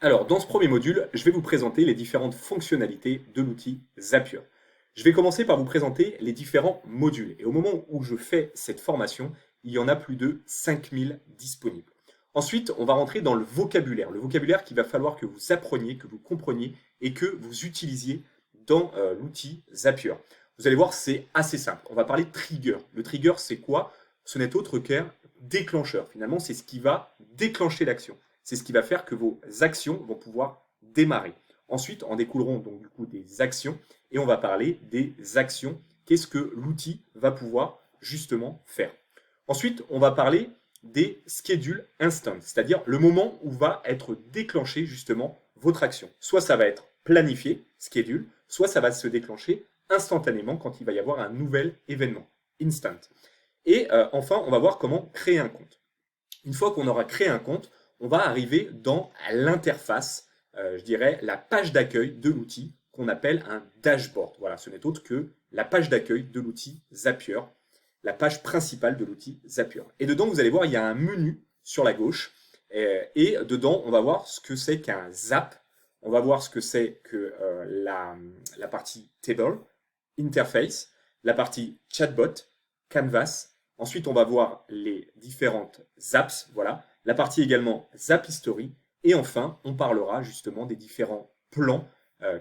Alors, dans ce premier module, je vais vous présenter les différentes fonctionnalités de l'outil Zapier. Je vais commencer par vous présenter les différents modules. Et au moment où je fais cette formation, il y en a plus de 5000 disponibles. Ensuite, on va rentrer dans le vocabulaire qu'il va falloir que vous appreniez, que vous compreniez et que vous utilisiez dans l'outil Zapier. Vous allez voir, c'est assez simple. On va parler de trigger. Le trigger, c'est quoi? Ce n'est autre qu'un déclencheur. Finalement, c'est ce qui va déclencher l'action. C'est ce qui va faire que vos actions vont pouvoir démarrer. Ensuite, en découleront donc du coup des actions et on va parler des actions. Qu'est-ce que l'outil va pouvoir justement faire? Ensuite, on va parler des schedules instant, c'est-à-dire le moment où va être déclenché justement votre action. Soit ça va être planifié, schedule, soit ça va se déclencher instantanément quand il va y avoir un nouvel événement, instant. Et enfin, on va voir comment créer un compte. Une fois qu'on aura créé un compte, on va arriver dans l'interface, je dirais la page d'accueil de l'outil qu'on appelle un dashboard. Voilà, ce n'est autre que la page d'accueil de l'outil Zapier, la page principale de l'outil Zapier. Et dedans, vous allez voir, il y a un menu sur la gauche. Et dedans, on va voir ce que c'est qu'un zap. On va voir ce que c'est que la partie table, interface, la partie chatbot, canvas. Ensuite, on va voir les différentes apps, voilà. La partie également Zap History. Et enfin, on parlera justement des différents plans.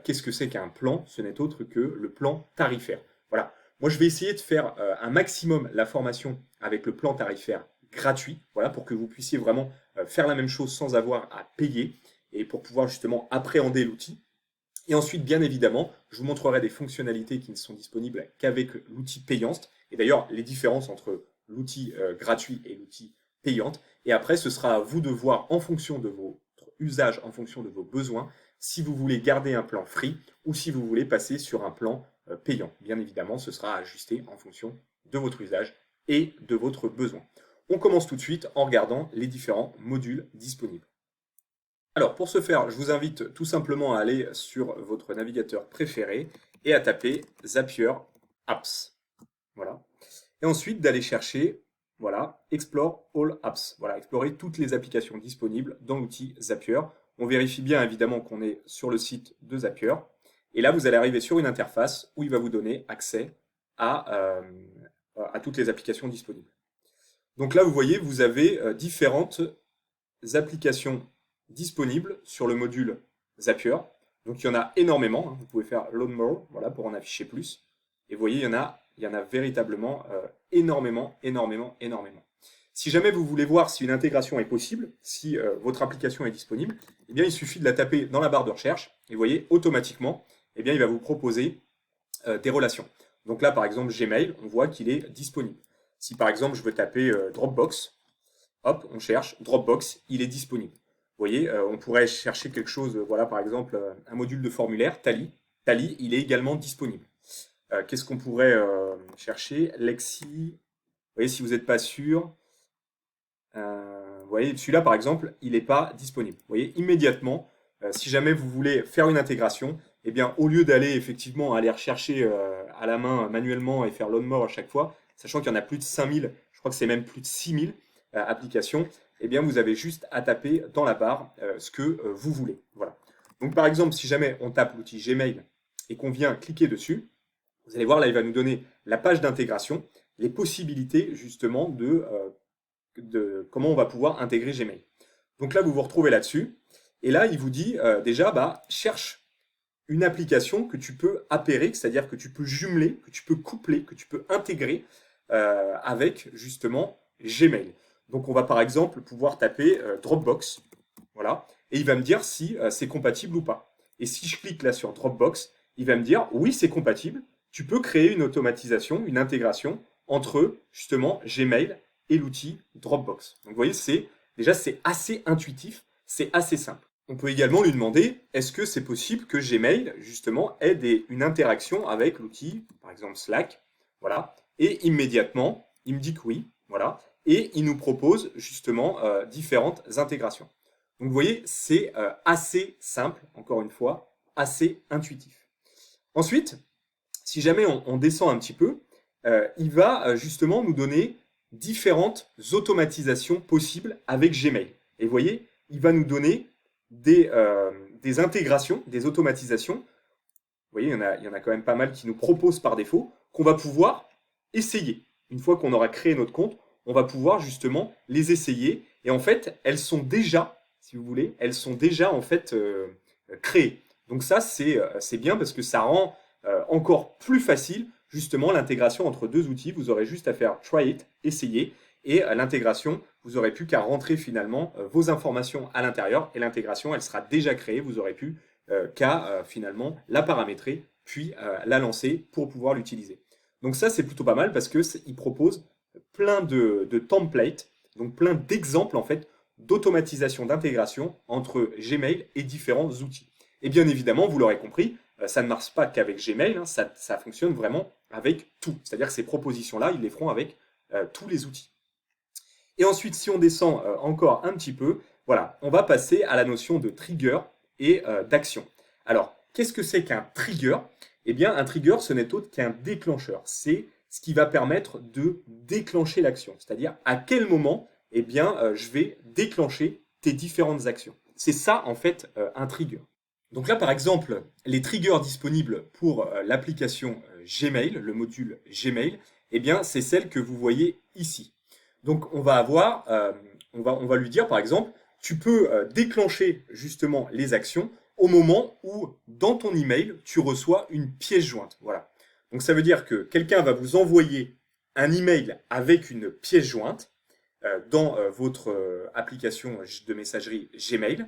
Qu'est-ce que c'est qu'un plan? Ce n'est autre que le plan tarifaire. Voilà. Moi, je vais essayer de faire un maximum la formation avec le plan tarifaire gratuit, voilà, pour que vous puissiez vraiment faire la même chose sans avoir à payer et pour pouvoir justement appréhender l'outil. Et ensuite, bien évidemment, je vous montrerai des fonctionnalités qui ne sont disponibles qu'avec l'outil payante. Et d'ailleurs, les différences entre l'outil gratuit et l'outil payante. Et après, ce sera à vous de voir en fonction de votre usage, en fonction de vos besoins, si vous voulez garder un plan free ou si vous voulez passer sur un plan payant. Bien évidemment, ce sera ajusté en fonction de votre usage et de votre besoin. On commence tout de suite en regardant les différents modules disponibles. Alors, pour ce faire, je vous invite tout simplement à aller sur votre navigateur préféré et à taper Zapier Apps. Voilà. Et ensuite, d'aller chercher, voilà, Explore All Apps. Voilà, explorer toutes les applications disponibles dans l'outil Zapier. On vérifie bien évidemment qu'on est sur le site de Zapier. Et là, vous allez arriver sur une interface où il va vous donner accès à toutes les applications disponibles. Donc là, vous voyez, vous avez différentes applications disponibles sur le module Zapier. Donc il y en a énormément, hein. Vous pouvez faire Load More, voilà, pour en afficher plus. Et vous voyez, il y en a véritablement énormément. Si jamais vous voulez voir si une intégration est possible, si votre application est disponible, eh bien, il suffit de la taper dans la barre de recherche et vous voyez, automatiquement, eh bien, il va vous proposer des relations. Donc là, par exemple, Gmail, on voit qu'il est disponible. Si par exemple, je veux taper Dropbox, hop, on cherche Dropbox, il est disponible. Vous voyez, on pourrait chercher quelque chose, voilà, par exemple, un module de formulaire, Tally. Tally, il est également disponible. Qu'est-ce qu'on pourrait chercher? Lexi, vous voyez, si vous n'êtes pas sûr, vous voyez, celui-là, par exemple, il n'est pas disponible. Vous voyez, immédiatement, si jamais vous voulez faire une intégration, eh bien, au lieu d'aller effectivement aller rechercher à la main manuellement et faire load more à chaque fois, sachant qu'il y en a plus de 5000, je crois que c'est même plus de 6000 applications, eh bien, vous avez juste à taper dans la barre ce que vous voulez. Voilà. Donc, par exemple, si jamais on tape l'outil Gmail et qu'on vient cliquer dessus, vous allez voir, là, il va nous donner la page d'intégration, les possibilités justement de comment on va pouvoir intégrer Gmail. Donc là, vous vous retrouvez là-dessus. Et là, il vous dit déjà, bah, cherche une application que tu peux appairer, c'est-à-dire que tu peux jumeler, que tu peux coupler, que tu peux intégrer avec justement Gmail. Donc on va par exemple pouvoir taper Dropbox, voilà, et il va me dire si c'est compatible ou pas. Et si je clique là sur Dropbox, il va me dire oui, c'est compatible. Tu peux créer une automatisation, une intégration entre justement Gmail et l'outil Dropbox. Donc vous voyez, c'est assez intuitif, c'est assez simple. On peut également lui demander, est-ce que c'est possible que Gmail, justement, ait une interaction avec l'outil, par exemple Slack, voilà, et immédiatement, il me dit que oui, voilà, et il nous propose justement différentes intégrations. Donc vous voyez, c'est assez simple, encore une fois, assez intuitif. Ensuite, si jamais on descend un petit peu, il va justement nous donner différentes automatisations possibles avec Gmail. Et vous voyez, il va nous donner des intégrations, des automatisations. Vous voyez, il y en a quand même pas mal qui nous proposent par défaut, qu'on va pouvoir essayer. Une fois qu'on aura créé notre compte, on va pouvoir justement les essayer. Et en fait, elles sont déjà, si vous voulez, elles sont déjà en fait créées. Donc ça, c'est bien parce que ça rend encore plus facile justement l'intégration entre deux outils. Vous aurez juste à faire try it, essayer, et l'intégration, vous aurez plus qu'à rentrer finalement vos informations à l'intérieur, et l'intégration, elle sera déjà créée. Vous aurez plus qu'à finalement la paramétrer, puis la lancer pour pouvoir l'utiliser. Donc ça, c'est plutôt pas mal parce qu'il propose plein de templates, donc plein d'exemples en fait d'automatisation d'intégration entre Gmail et différents outils. Et bien évidemment, vous l'aurez compris, ça ne marche pas qu'avec Gmail, hein, ça fonctionne vraiment avec tout. C'est-à-dire que ces propositions-là, ils les feront avec tous les outils. Et ensuite, si on descend encore un petit peu, voilà, on va passer à la notion de trigger et d'action. Alors, qu'est-ce que c'est qu'un trigger? Eh bien, un trigger, ce n'est autre qu'un déclencheur. C'est ce qui va permettre de déclencher l'action. C'est-à-dire à quel moment, eh bien, je vais déclencher tes différentes actions. C'est ça, en fait, un trigger. Donc là, par exemple, les triggers disponibles pour l'application Gmail, le module Gmail, eh bien, c'est celle que vous voyez ici. Donc, on va avoir, on va lui dire, par exemple, tu peux déclencher justement les actions au moment où, dans ton email, tu reçois une pièce jointe. Voilà. Donc, ça veut dire que quelqu'un va vous envoyer un email avec une pièce jointe dans votre application de messagerie Gmail.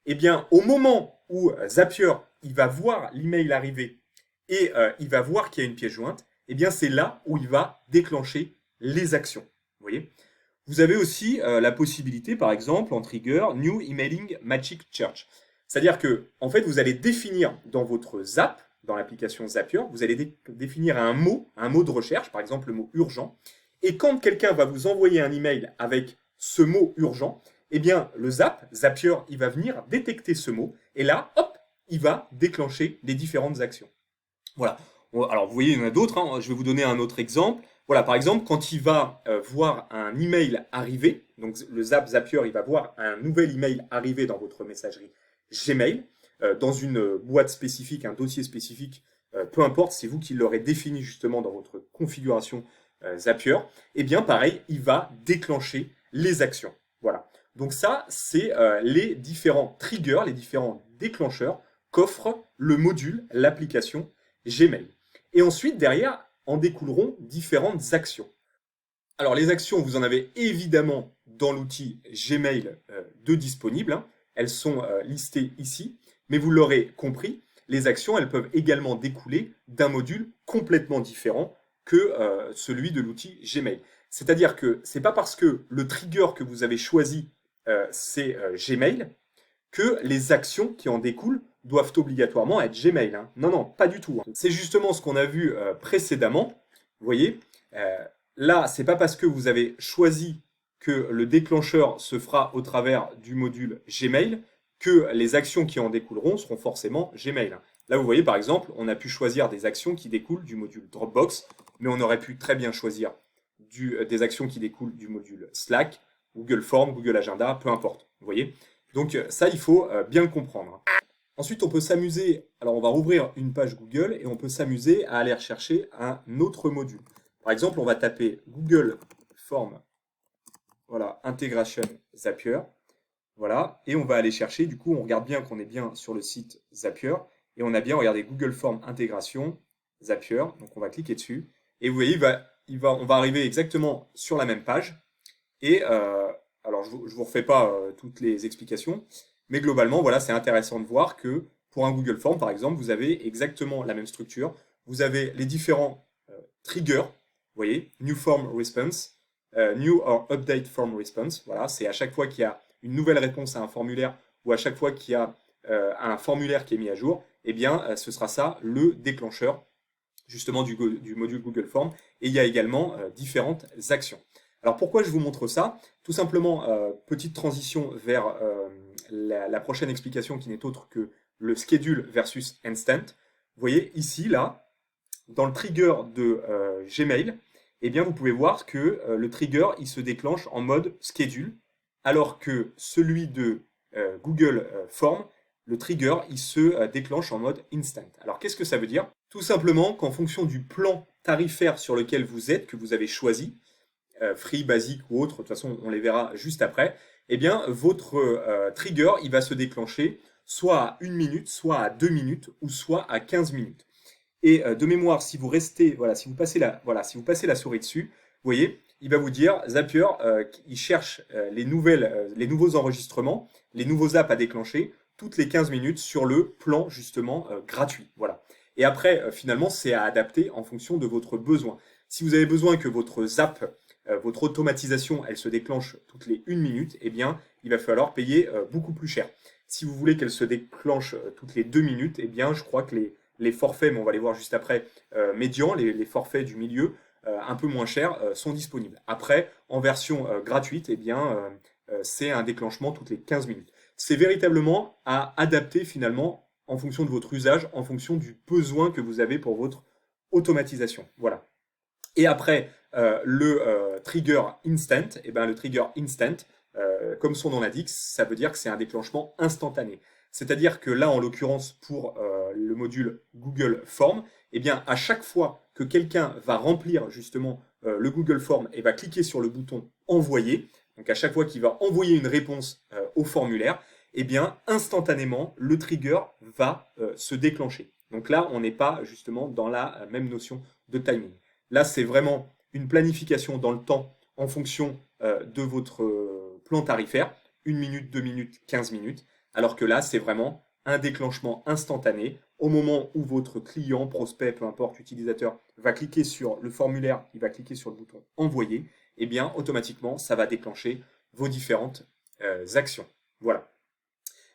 Eh bien, au moment où Zapier il va voir l'email arriver et il va voir qu'il y a une pièce jointe, eh bien, c'est là où il va déclencher les actions. Vous voyez? Vous avez aussi la possibilité, par exemple, en trigger, New Emailing Magic Search. C'est-à-dire que, en fait, vous allez définir dans votre Zap, dans l'application Zapier, vous allez définir un mot de recherche, par exemple le mot urgent. Et quand quelqu'un va vous envoyer un email avec ce mot urgent, eh bien, le Zapier, il va venir détecter ce mot. Et là, hop, il va déclencher les différentes actions. Voilà. Alors, vous voyez, il y en a d'autres, hein. Je vais vous donner un autre exemple. Voilà, par exemple, quand il va voir un email arriver, donc le Zapier, il va voir un nouvel email arriver dans votre messagerie Gmail, dans une boîte spécifique, un dossier spécifique, peu importe, c'est vous qui l'aurez défini justement dans votre configuration Zapier, et bien pareil, il va déclencher les actions. Voilà. Donc ça, c'est les différents triggers, les différents déclencheurs qu'offre le module, l'application Gmail. Et ensuite, derrière, en découleront différentes actions. Alors, les actions, vous en avez évidemment dans l'outil Gmail de disponible. Hein. Elles sont listées ici. Mais vous l'aurez compris, les actions, elles peuvent également découler d'un module complètement différent que celui de l'outil Gmail. C'est-à-dire que ce n'est pas parce que le trigger que vous avez choisi, c'est Gmail, que les actions qui en découlent doivent obligatoirement être Gmail. Hein. Non, non, pas du tout. Hein. C'est justement ce qu'on a vu précédemment. Vous voyez, là, c'est pas parce que vous avez choisi que le déclencheur se fera au travers du module Gmail que les actions qui en découleront seront forcément Gmail. Hein. Là, vous voyez, par exemple, on a pu choisir des actions qui découlent du module Dropbox, mais on aurait pu très bien choisir des actions qui découlent du module Slack, Google Forms, Google Agenda, peu importe. Vous voyez? Donc ça, il faut bien le comprendre. Ensuite, on peut s'amuser, alors on va rouvrir une page Google et on peut s'amuser à aller rechercher un autre module. Par exemple, on va taper Google Form, voilà, Integration Zapier, voilà, et on va aller chercher, du coup, on regarde bien qu'on est bien sur le site Zapier, et on a bien regardé Google Form Intégration Zapier, donc on va cliquer dessus, et vous voyez, on va arriver exactement sur la même page, et alors je ne vous refais pas toutes les explications, mais globalement, voilà, c'est intéressant de voir que pour un Google Form, par exemple, vous avez exactement la même structure. Vous avez les différents triggers, vous voyez, New Form Response, New or Update Form Response. Voilà, c'est à chaque fois qu'il y a une nouvelle réponse à un formulaire ou à chaque fois qu'il y a un formulaire qui est mis à jour, eh bien, ce sera ça le déclencheur justement du module Google Form. Et il y a également différentes actions. Alors pourquoi je vous montre ça? Tout simplement, petite transition vers la prochaine explication qui n'est autre que le schedule versus instant. Vous voyez ici, là, dans le trigger de Gmail, eh bien, vous pouvez voir que le trigger, il se déclenche en mode schedule, alors que celui de Google Form, le trigger, il se déclenche en mode instant. Alors, qu'est-ce que ça veut dire? Tout simplement qu'en fonction du plan tarifaire sur lequel vous êtes, que vous avez choisi, free, basique ou autre, de toute façon, on les verra juste après, eh bien, votre trigger, il va se déclencher soit à 1 minute, soit à 2 minutes, ou soit à 15 minutes. Et de mémoire, si vous restez, voilà, si vous passez la souris dessus, vous voyez, il va vous dire, Zapier, il cherche les nouveaux enregistrements, les nouveaux apps à déclencher toutes les 15 minutes sur le plan justement gratuit. Voilà. Et après, finalement, c'est à adapter en fonction de votre besoin. Si vous avez besoin que votre zap, votre automatisation, elle se déclenche toutes les 1 minute, eh bien, il va falloir payer beaucoup plus cher. Si vous voulez qu'elle se déclenche toutes les 2 minutes, eh bien, je crois que les forfaits, mais on va les voir juste après, médians, les forfaits du milieu, un peu moins chers, sont disponibles. Après, en version gratuite, eh bien, c'est un déclenchement toutes les 15 minutes. C'est véritablement à adapter finalement en fonction de votre usage, en fonction du besoin que vous avez pour votre automatisation. Voilà. Et après, le trigger instant, eh ben, le trigger instant, comme son nom l'indique, ça veut dire que c'est un déclenchement instantané. C'est-à-dire que là, en l'occurrence, pour le module Google Form, eh bien, à chaque fois que quelqu'un va remplir justement le Google Form et va cliquer sur le bouton Envoyer, donc à chaque fois qu'il va envoyer une réponse au formulaire, eh bien, instantanément, le trigger va se déclencher. Donc là, on n'est pas justement dans la même notion de timing. Là, c'est vraiment une planification dans le temps en fonction de votre plan tarifaire, 1 minute, 2 minutes, 15 minutes, alors que là, c'est vraiment un déclenchement instantané au moment où votre client, prospect, peu importe, utilisateur, va cliquer sur le formulaire, il va cliquer sur le bouton Envoyer, et bien automatiquement, ça va déclencher vos différentes actions. Voilà.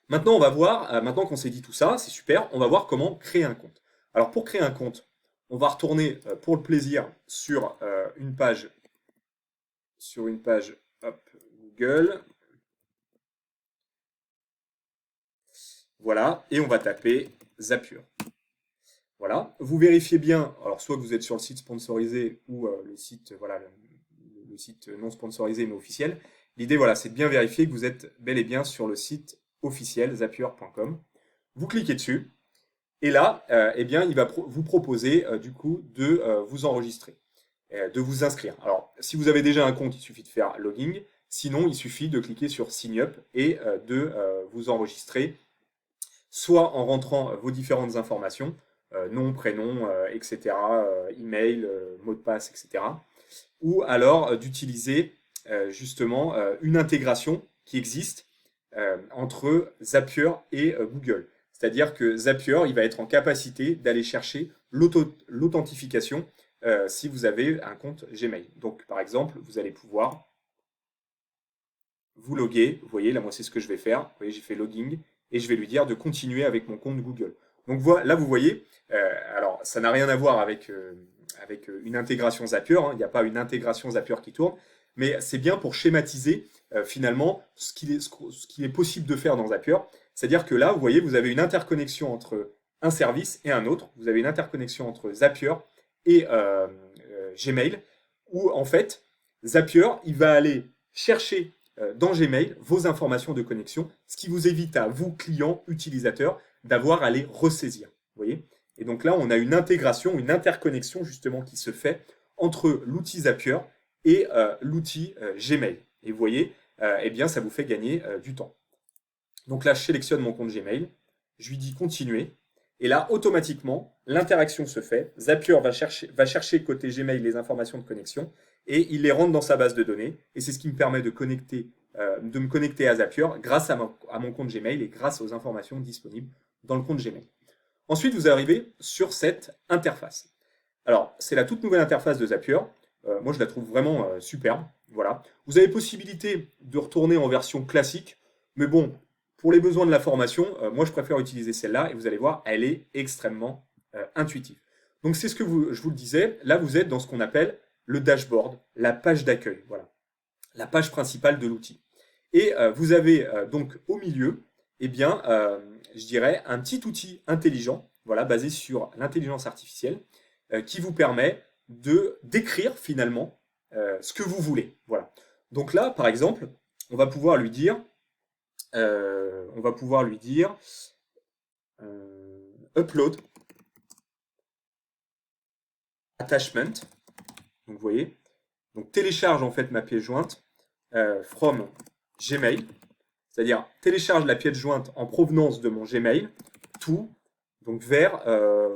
Maintenant, on va voir, maintenant qu'on s'est dit tout ça, c'est super, on va voir comment créer un compte. Alors pour créer un compte, on va retourner pour le plaisir sur une page hop, Google. Voilà, et on va taper Zapier. Voilà, vous vérifiez bien, alors soit que vous êtes sur le site sponsorisé ou le site, voilà, le site non sponsorisé mais officiel. L'idée, voilà, c'est de bien vérifier que vous êtes bel et bien sur le site officiel zapier.com. Vous cliquez dessus, et là, eh bien, il va vous proposer du coup de vous enregistrer, de vous inscrire. Alors, si vous avez déjà un compte, il suffit de faire login. Sinon, il suffit de cliquer sur Sign Up et de vous enregistrer, soit en rentrant vos différentes informations, nom, prénom, etc., email, mot de passe, etc., ou alors d'utiliser justement une intégration qui existe entre Zapier et Google. C'est-à-dire que Zapier, il va être en capacité d'aller chercher l'authentification si vous avez un compte Gmail. Donc, par exemple, vous allez pouvoir vous loguer. Vous voyez, là, moi, c'est ce que je vais faire. Vous voyez, j'ai fait login et je vais lui dire de continuer avec mon compte Google. Donc, là, vous voyez, alors, ça n'a rien à voir avec une intégration Zapier. Hein. Il n'y a pas une intégration Zapier qui tourne. Mais c'est bien pour schématiser finalement ce qu'il est possible de faire dans Zapier. C'est-à-dire que là, vous voyez, vous avez une interconnexion entre un service et un autre. Vous avez une interconnexion entre Zapier et Gmail, où en fait, Zapier, il va aller chercher dans Gmail vos informations de connexion, ce qui vous évite à vous, clients, utilisateurs, d'avoir à les ressaisir. Vous voyez? Et donc là, on a une intégration, une interconnexion justement qui se fait entre l'outil Zapier et l'outil Gmail. Et vous voyez, eh bien, ça vous fait gagner du temps. Donc là, je sélectionne mon compte Gmail, je lui dis continuer, et là, automatiquement, l'interaction se fait. Zapier va chercher côté Gmail les informations de connexion, et il les rentre dans sa base de données, et c'est ce qui me permet de me connecter à Zapier grâce à mon compte Gmail et grâce aux informations disponibles dans le compte Gmail. Ensuite, vous arrivez sur cette interface. Alors, c'est la toute nouvelle interface de Zapier. Moi, je la trouve vraiment superbe. Voilà. Vous avez possibilité de retourner en version classique, mais bon, pour les besoins de la formation, moi, je préfère utiliser celle-là, et vous allez voir, elle est extrêmement intuitive. Donc, c'est ce que je vous le disais. Là, vous êtes dans ce qu'on appelle le dashboard, la page d'accueil. Voilà. La page principale de l'outil. Et vous avez donc au milieu, eh bien, je dirais, un petit outil intelligent, voilà, basé sur l'intelligence artificielle, qui vous permet de décrire finalement ce que vous voulez. Voilà. Donc là, par exemple, on va pouvoir lui dire, on va pouvoir lui dire upload attachment. Donc vous voyez, donc télécharge en fait ma pièce jointe from Gmail, c'est-à-dire télécharge la pièce jointe en provenance de mon Gmail, tout donc vers,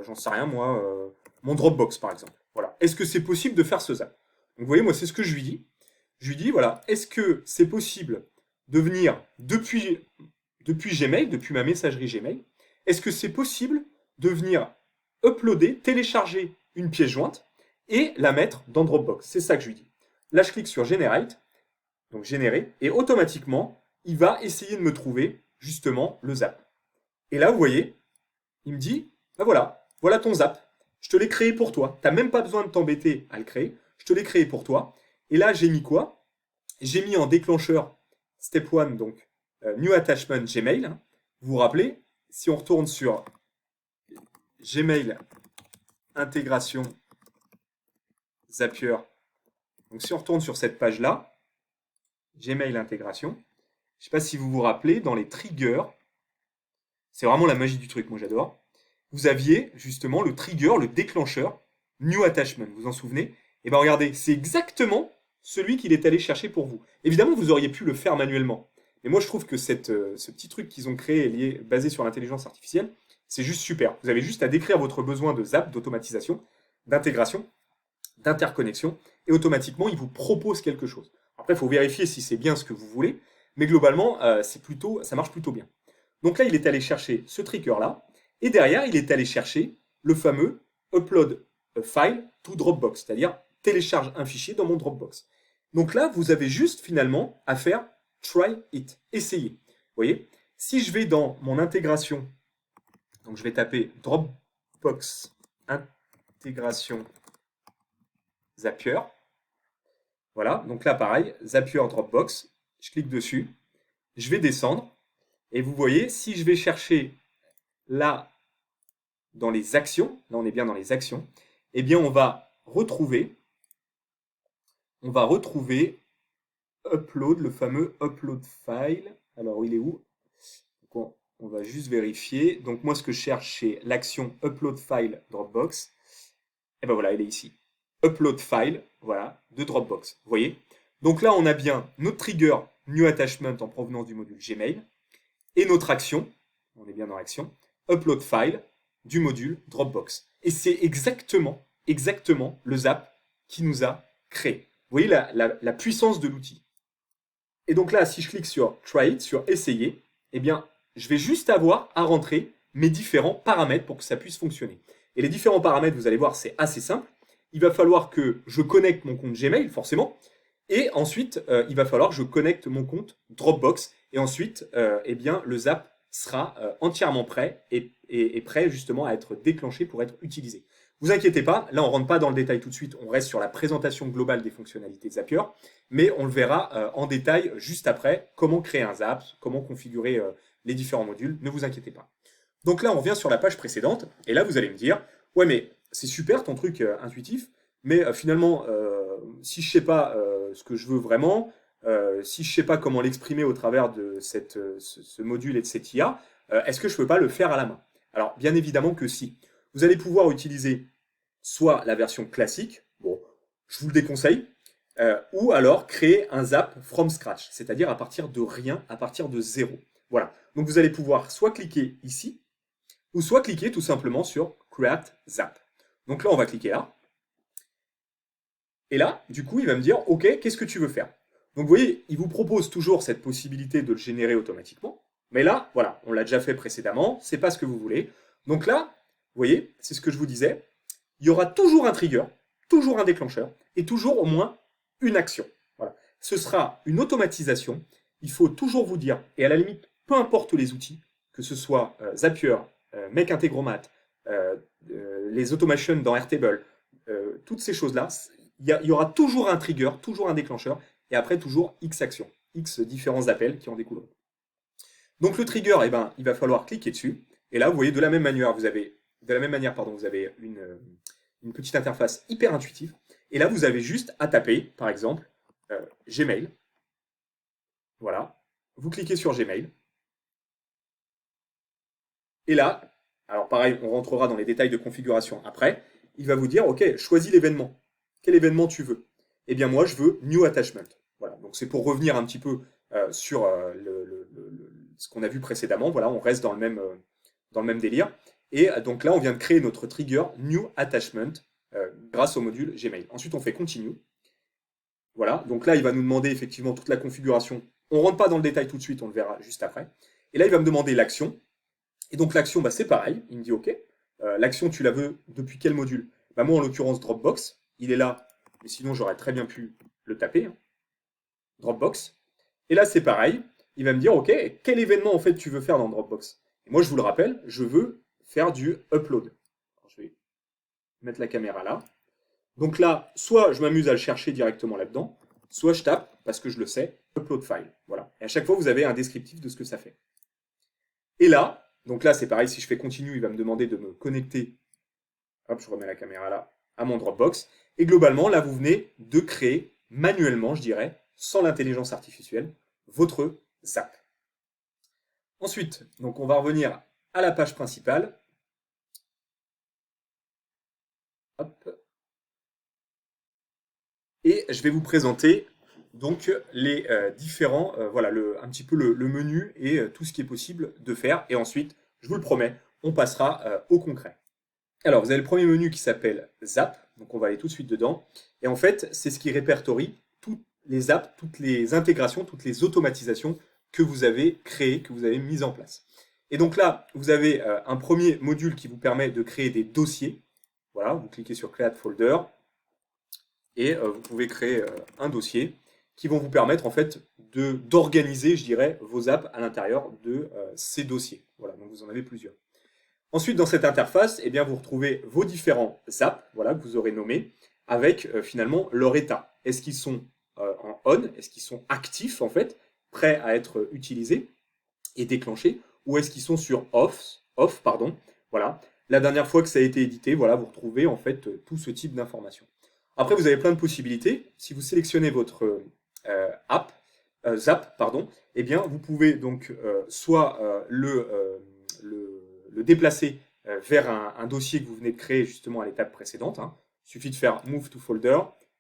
j'en sais rien moi, mon Dropbox par exemple. Voilà. Est-ce que c'est possible de faire ce zap? Donc vous voyez, moi c'est ce que je lui dis. Je lui dis voilà, est-ce que c'est possible de venir depuis Gmail, depuis ma messagerie Gmail, est-ce que c'est possible de venir uploader, télécharger une pièce jointe et la mettre dans Dropbox? C'est ça que je lui dis. Là, je clique sur Generate, donc générer, et automatiquement, il va essayer de me trouver justement le zap. Et là, vous voyez, il me dit, ben voilà, voilà ton zap. Je te l'ai créé pour toi. Tu n'as même pas besoin de t'embêter à le créer. Je te l'ai créé pour toi. Et là, j'ai mis quoi? J'ai mis en déclencheur Step 1, donc New Attachment Gmail. Vous vous rappelez, si on retourne sur Gmail intégration Zapier, donc si on retourne sur cette page-là, Gmail intégration, je ne sais pas si vous vous rappelez, dans les triggers, c'est vraiment la magie du truc, moi j'adore, vous aviez justement le trigger, le déclencheur, New Attachment, vous vous en souvenez? Et bien regardez, c'est exactement celui qu'il est allé chercher pour vous. Évidemment, vous auriez pu le faire manuellement. Mais moi, je trouve que ce petit truc qu'ils ont créé, basé sur l'intelligence artificielle, c'est juste super. Vous avez juste à décrire votre besoin de zap, d'automatisation, d'intégration, d'interconnexion, et automatiquement, il vous propose quelque chose. Après, il faut vérifier si c'est bien ce que vous voulez, mais globalement, ça marche plutôt bien. Donc là, il est allé chercher ce trigger-là, et derrière, il est allé chercher le fameux upload a file to Dropbox, c'est-à-dire télécharge un fichier dans mon Dropbox. Donc là, vous avez juste finalement à faire try it, essayer. Vous voyez, si je vais dans mon intégration, donc je vais taper Dropbox intégration Zapier. Voilà, donc là pareil, Zapier Dropbox, je clique dessus, je vais descendre, et vous voyez, si je vais chercher là, dans les actions, là on est bien dans les actions, eh bien on va retrouver upload, le fameux upload file. Alors il est où? On va juste vérifier. Donc moi ce que je cherche c'est l'action upload file Dropbox. Et ben voilà, elle est ici. Upload file, voilà, de Dropbox. Vous voyez? Donc là on a bien notre trigger new attachment en provenance du module Gmail et notre action, on est bien dans l'action, upload file du module Dropbox. Et c'est exactement le zap qui nous a créé. Vous voyez la puissance de l'outil. Et donc là, si je clique sur Try It, sur Essayer, eh bien, je vais juste avoir à rentrer mes différents paramètres pour que ça puisse fonctionner. Et les différents paramètres, vous allez voir, c'est assez simple. Il va falloir que je connecte mon compte Gmail, forcément. Et ensuite, il va falloir que je connecte mon compte Dropbox. Et ensuite, eh bien, le zap sera entièrement prêt et prêt justement à être déclenché pour être utilisé. Vous inquiétez pas, là on rentre pas dans le détail tout de suite, on reste sur la présentation globale des fonctionnalités de Zapier, mais on le verra en détail juste après, comment créer un zap, comment configurer les différents modules, ne vous inquiétez pas. Donc là on revient sur la page précédente, et là vous allez me dire, ouais mais c'est super ton truc intuitif, mais finalement, si je sais pas ce que je veux vraiment, si je sais pas comment l'exprimer au travers de ce module et de cette IA, est-ce que je peux pas le faire à la main? Alors bien évidemment que si. Vous allez pouvoir utiliser soit la version classique, bon, je vous le déconseille, ou alors créer un zap from scratch, c'est-à-dire à partir de rien, à partir de zéro. Voilà. Donc vous allez pouvoir soit cliquer ici, ou soit cliquer tout simplement sur Create Zap. Donc là, on va cliquer là. Et là, du coup, il va me dire, OK, qu'est-ce que tu veux faire? Donc vous voyez, il vous propose toujours cette possibilité de le générer automatiquement. Mais là, voilà, on l'a déjà fait précédemment, c'est pas ce que vous voulez. Donc là, vous voyez, c'est ce que je vous disais, il y aura toujours un trigger, toujours un déclencheur, et toujours au moins une action. Voilà. Ce sera une automatisation. Il faut toujours vous dire, et à la limite, peu importe les outils, que ce soit Zapier, Make Integromat, les automations dans Airtable, toutes ces choses-là, il y aura toujours un trigger, toujours un déclencheur, et après toujours X actions, X différents appels qui en découleront. Donc le trigger, eh ben, il va falloir cliquer dessus, et là, vous voyez, de la même manière, vous avez une petite interface hyper intuitive. Et là, vous avez juste à taper, par exemple, Gmail. Voilà. Vous cliquez sur Gmail. Et là, alors pareil, on rentrera dans les détails de configuration après, il va vous dire, OK, choisis l'événement. Quel événement tu veux? Eh bien moi, je veux New Attachment. Voilà, donc c'est pour revenir un petit peu sur ce qu'on a vu précédemment. Voilà, on reste dans le même délire. Et donc là, on vient de créer notre trigger New Attachment grâce au module Gmail. Ensuite, on fait Continue. Voilà, donc là, il va nous demander effectivement toute la configuration. On ne rentre pas dans le détail tout de suite, on le verra juste après. Et là, il va me demander l'action. Et donc l'action, bah, c'est pareil, il me dit OK. L'action, tu la veux depuis quel module? Bah, moi, en l'occurrence, Dropbox, il est là, mais sinon, j'aurais très bien pu le taper. Hein. Dropbox. Et là, c'est pareil, il va me dire OK, quel événement en fait tu veux faire dans Dropbox? Et moi, je vous le rappelle, je veux faire du upload. Alors, je vais mettre la caméra là. Donc là, soit je m'amuse à le chercher directement là-dedans, soit je tape, parce que je le sais, upload file. Voilà. Et à chaque fois, vous avez un descriptif de ce que ça fait. Et là, donc là, c'est pareil, si je fais continue, il va me demander de me connecter. Hop, je remets la caméra là, à mon Dropbox. Et globalement, là, vous venez de créer manuellement, je dirais, sans l'intelligence artificielle, votre Zap. Ensuite, donc on va revenir à la page principale. Hop. Et je vais vous présenter donc les différents, voilà, un petit peu le menu et tout ce qui est possible de faire. Et ensuite, je vous le promets, on passera au concret. Alors, vous avez le premier menu qui s'appelle Zap, donc on va aller tout de suite dedans. Et en fait, c'est ce qui répertorie toutes les apps, toutes les intégrations, toutes les automatisations que vous avez créées, que vous avez mises en place. Et donc là, vous avez un premier module qui vous permet de créer des dossiers. Voilà, vous cliquez sur Create Folder et vous pouvez créer un dossier qui vont vous permettre en fait d'organiser, je dirais, vos apps à l'intérieur de ces dossiers. Voilà, donc vous en avez plusieurs. Ensuite, dans cette interface, eh bien, vous retrouvez vos différents apps voilà, que vous aurez nommés avec finalement leur état. Est-ce qu'ils sont en on? Est-ce qu'ils sont actifs en fait, prêts à être utilisés et déclenchés? Ou est-ce qu'ils sont sur off pardon. Voilà. La dernière fois que ça a été édité, voilà, vous retrouvez en fait tout ce type d'informations. Après, vous avez plein de possibilités. Si vous sélectionnez votre Zap, pardon, eh bien, vous pouvez donc soit le déplacer vers un dossier que vous venez de créer justement à l'étape précédente. Hein. Il suffit de faire Move to Folder,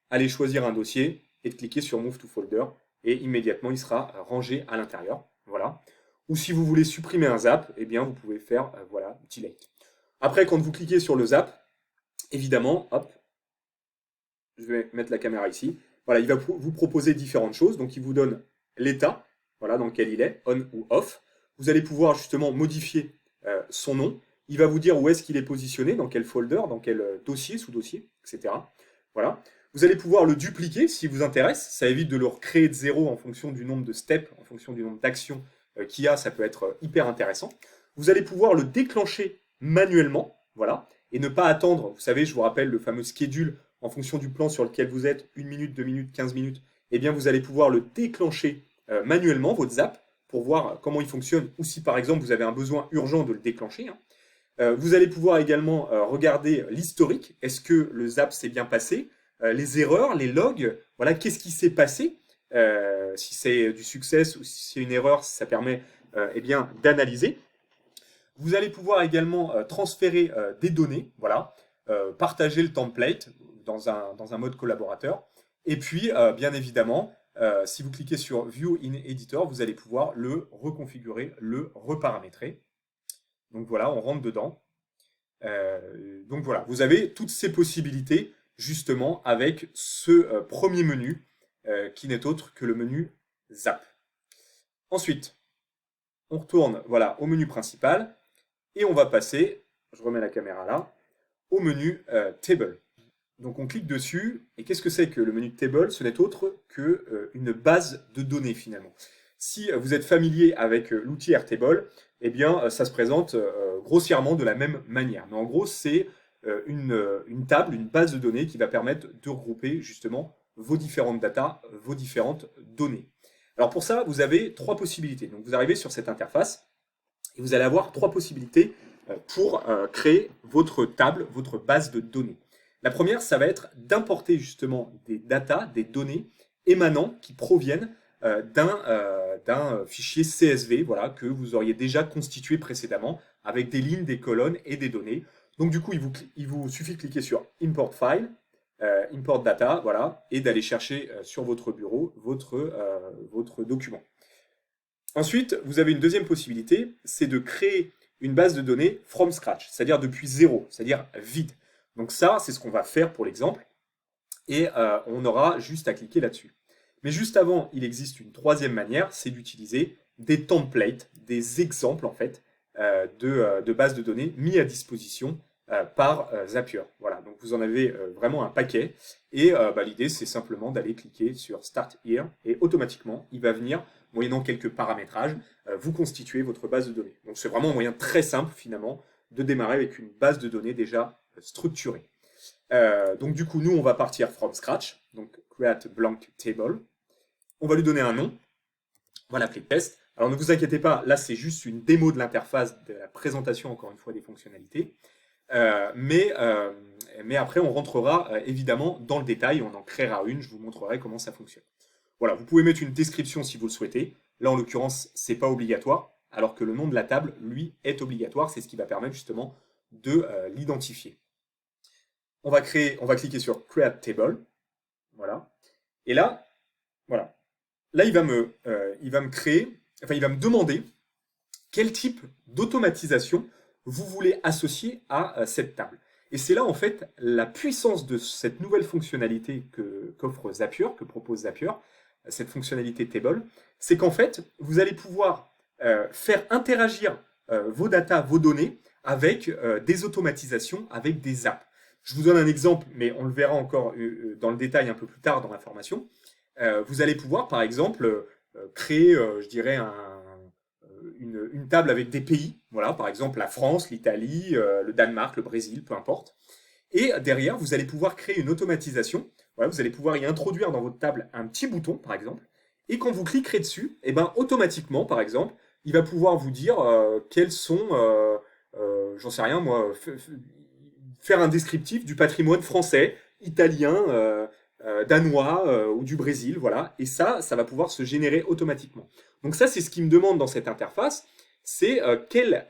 aller choisir un dossier et de cliquer sur Move to Folder et immédiatement il sera rangé à l'intérieur. Voilà. Ou si vous voulez supprimer un zap, eh bien vous pouvez faire voilà, delete. Après, quand vous cliquez sur le zap, évidemment, hop, je vais mettre la caméra ici. Voilà, il va vous proposer différentes choses. Donc, il vous donne l'état, voilà, dans lequel il est, on ou off. Vous allez pouvoir justement modifier son nom. Il va vous dire où est-ce qu'il est positionné, dans quel folder, dans quel dossier, sous-dossier, etc. Voilà. Vous allez pouvoir le dupliquer si vous intéresse. Ça évite de le recréer de zéro en fonction du nombre de steps, en fonction du nombre d'actions qu'il y a. Ça peut être hyper intéressant. Vous allez pouvoir le déclencher manuellement, voilà, et ne pas attendre. Vous savez, je vous rappelle le fameux schedule en fonction du plan sur lequel vous êtes, 1 minute, 2 minutes, 15 minutes, eh bien vous allez pouvoir le déclencher manuellement, votre zap, pour voir comment il fonctionne, ou si par exemple vous avez un besoin urgent de le déclencher. Hein. Vous allez pouvoir également regarder l'historique. Est-ce que le zap s'est bien passé? Les erreurs, les logs, voilà, qu'est-ce qui s'est passé? Si c'est du succès ou si c'est une erreur, ça permet eh bien d'analyser. Vous allez pouvoir également transférer des données, voilà, partager le template dans un mode collaborateur. Et puis, bien évidemment, si vous cliquez sur View in Editor, vous allez pouvoir le reconfigurer, le reparamétrer. Donc voilà, on rentre dedans. Donc voilà, vous avez toutes ces possibilités justement avec ce premier menu qui n'est autre que le menu Zap. Ensuite, on retourne voilà, au menu principal et on va passer, je remets la caméra là, au menu Table. Donc on clique dessus, et qu'est-ce que c'est que le menu Table? Ce n'est autre qu'une base de données finalement. Si vous êtes familier avec l'outil Airtable, eh bien ça se présente grossièrement de la même manière. Mais en gros, c'est une table, une base de données qui va permettre de regrouper justement vos différentes datas, vos différentes données. Alors pour ça, vous avez trois possibilités. Donc vous arrivez sur cette interface, et vous allez avoir trois possibilités pour créer votre table, votre base de données. La première, ça va être d'importer justement des datas, des données émanant qui proviennent d'un fichier CSV voilà, que vous auriez déjà constitué précédemment avec des lignes, des colonnes et des données. Donc du coup, il vous suffit de cliquer sur Import File, Import Data, voilà, et d'aller chercher sur votre bureau votre document. Ensuite, vous avez une deuxième possibilité, c'est de créer une base de données from scratch, c'est-à-dire depuis zéro, c'est-à-dire vide. Donc ça, c'est ce qu'on va faire pour l'exemple, et on aura juste à cliquer là-dessus. Mais juste avant, il existe une troisième manière, c'est d'utiliser des templates, des exemples en fait, de bases de données mis à disposition par Zapier. Voilà, donc vous en avez vraiment un paquet. Et l'idée, c'est simplement d'aller cliquer sur Start Here et automatiquement, il va venir, moyennant quelques paramétrages, vous constituer votre base de données. Donc c'est vraiment un moyen très simple finalement de démarrer avec une base de données déjà structurée. Donc du coup, nous, on va partir from scratch, donc create blank table. On va lui donner un nom, on va l'appeler test. Alors ne vous inquiétez pas, là c'est juste une démo de l'interface, de la présentation encore une fois des fonctionnalités. Mais après on rentrera évidemment dans le détail, on en créera une, je vous montrerai comment ça fonctionne. Voilà, vous pouvez mettre une description si vous le souhaitez. Là en l'occurrence, c'est pas obligatoire, alors que le nom de la table, lui, est obligatoire, c'est ce qui va permettre justement de l'identifier. On va cliquer sur Create Table, voilà. Et là, voilà. Là, il va me créer, enfin, il va me demander quel type d'automatisation vous voulez associer à cette table. Et c'est là, en fait, la puissance de cette nouvelle fonctionnalité qu'offre Zapier, que propose Zapier, cette fonctionnalité Table, c'est qu'en fait, vous allez pouvoir faire interagir vos data, vos données, avec des automatisations, avec des apps. Je vous donne un exemple, mais on le verra encore dans le détail un peu plus tard dans la formation. Vous allez pouvoir, par exemple, créer, je dirais, une table avec des pays, voilà, par exemple la France, l'Italie, le Danemark, le Brésil, peu importe. Et derrière, vous allez pouvoir créer une automatisation. Voilà, vous allez pouvoir y introduire dans votre table un petit bouton, par exemple. Et quand vous cliquerez dessus, et ben, automatiquement, par exemple, il va pouvoir vous dire quels sont, j'en sais rien moi, faire un descriptif du patrimoine français, italien, danois ou du Brésil, voilà. Et ça va pouvoir se générer automatiquement. Donc ça, c'est ce qu'il me demande dans cette interface, c'est quelle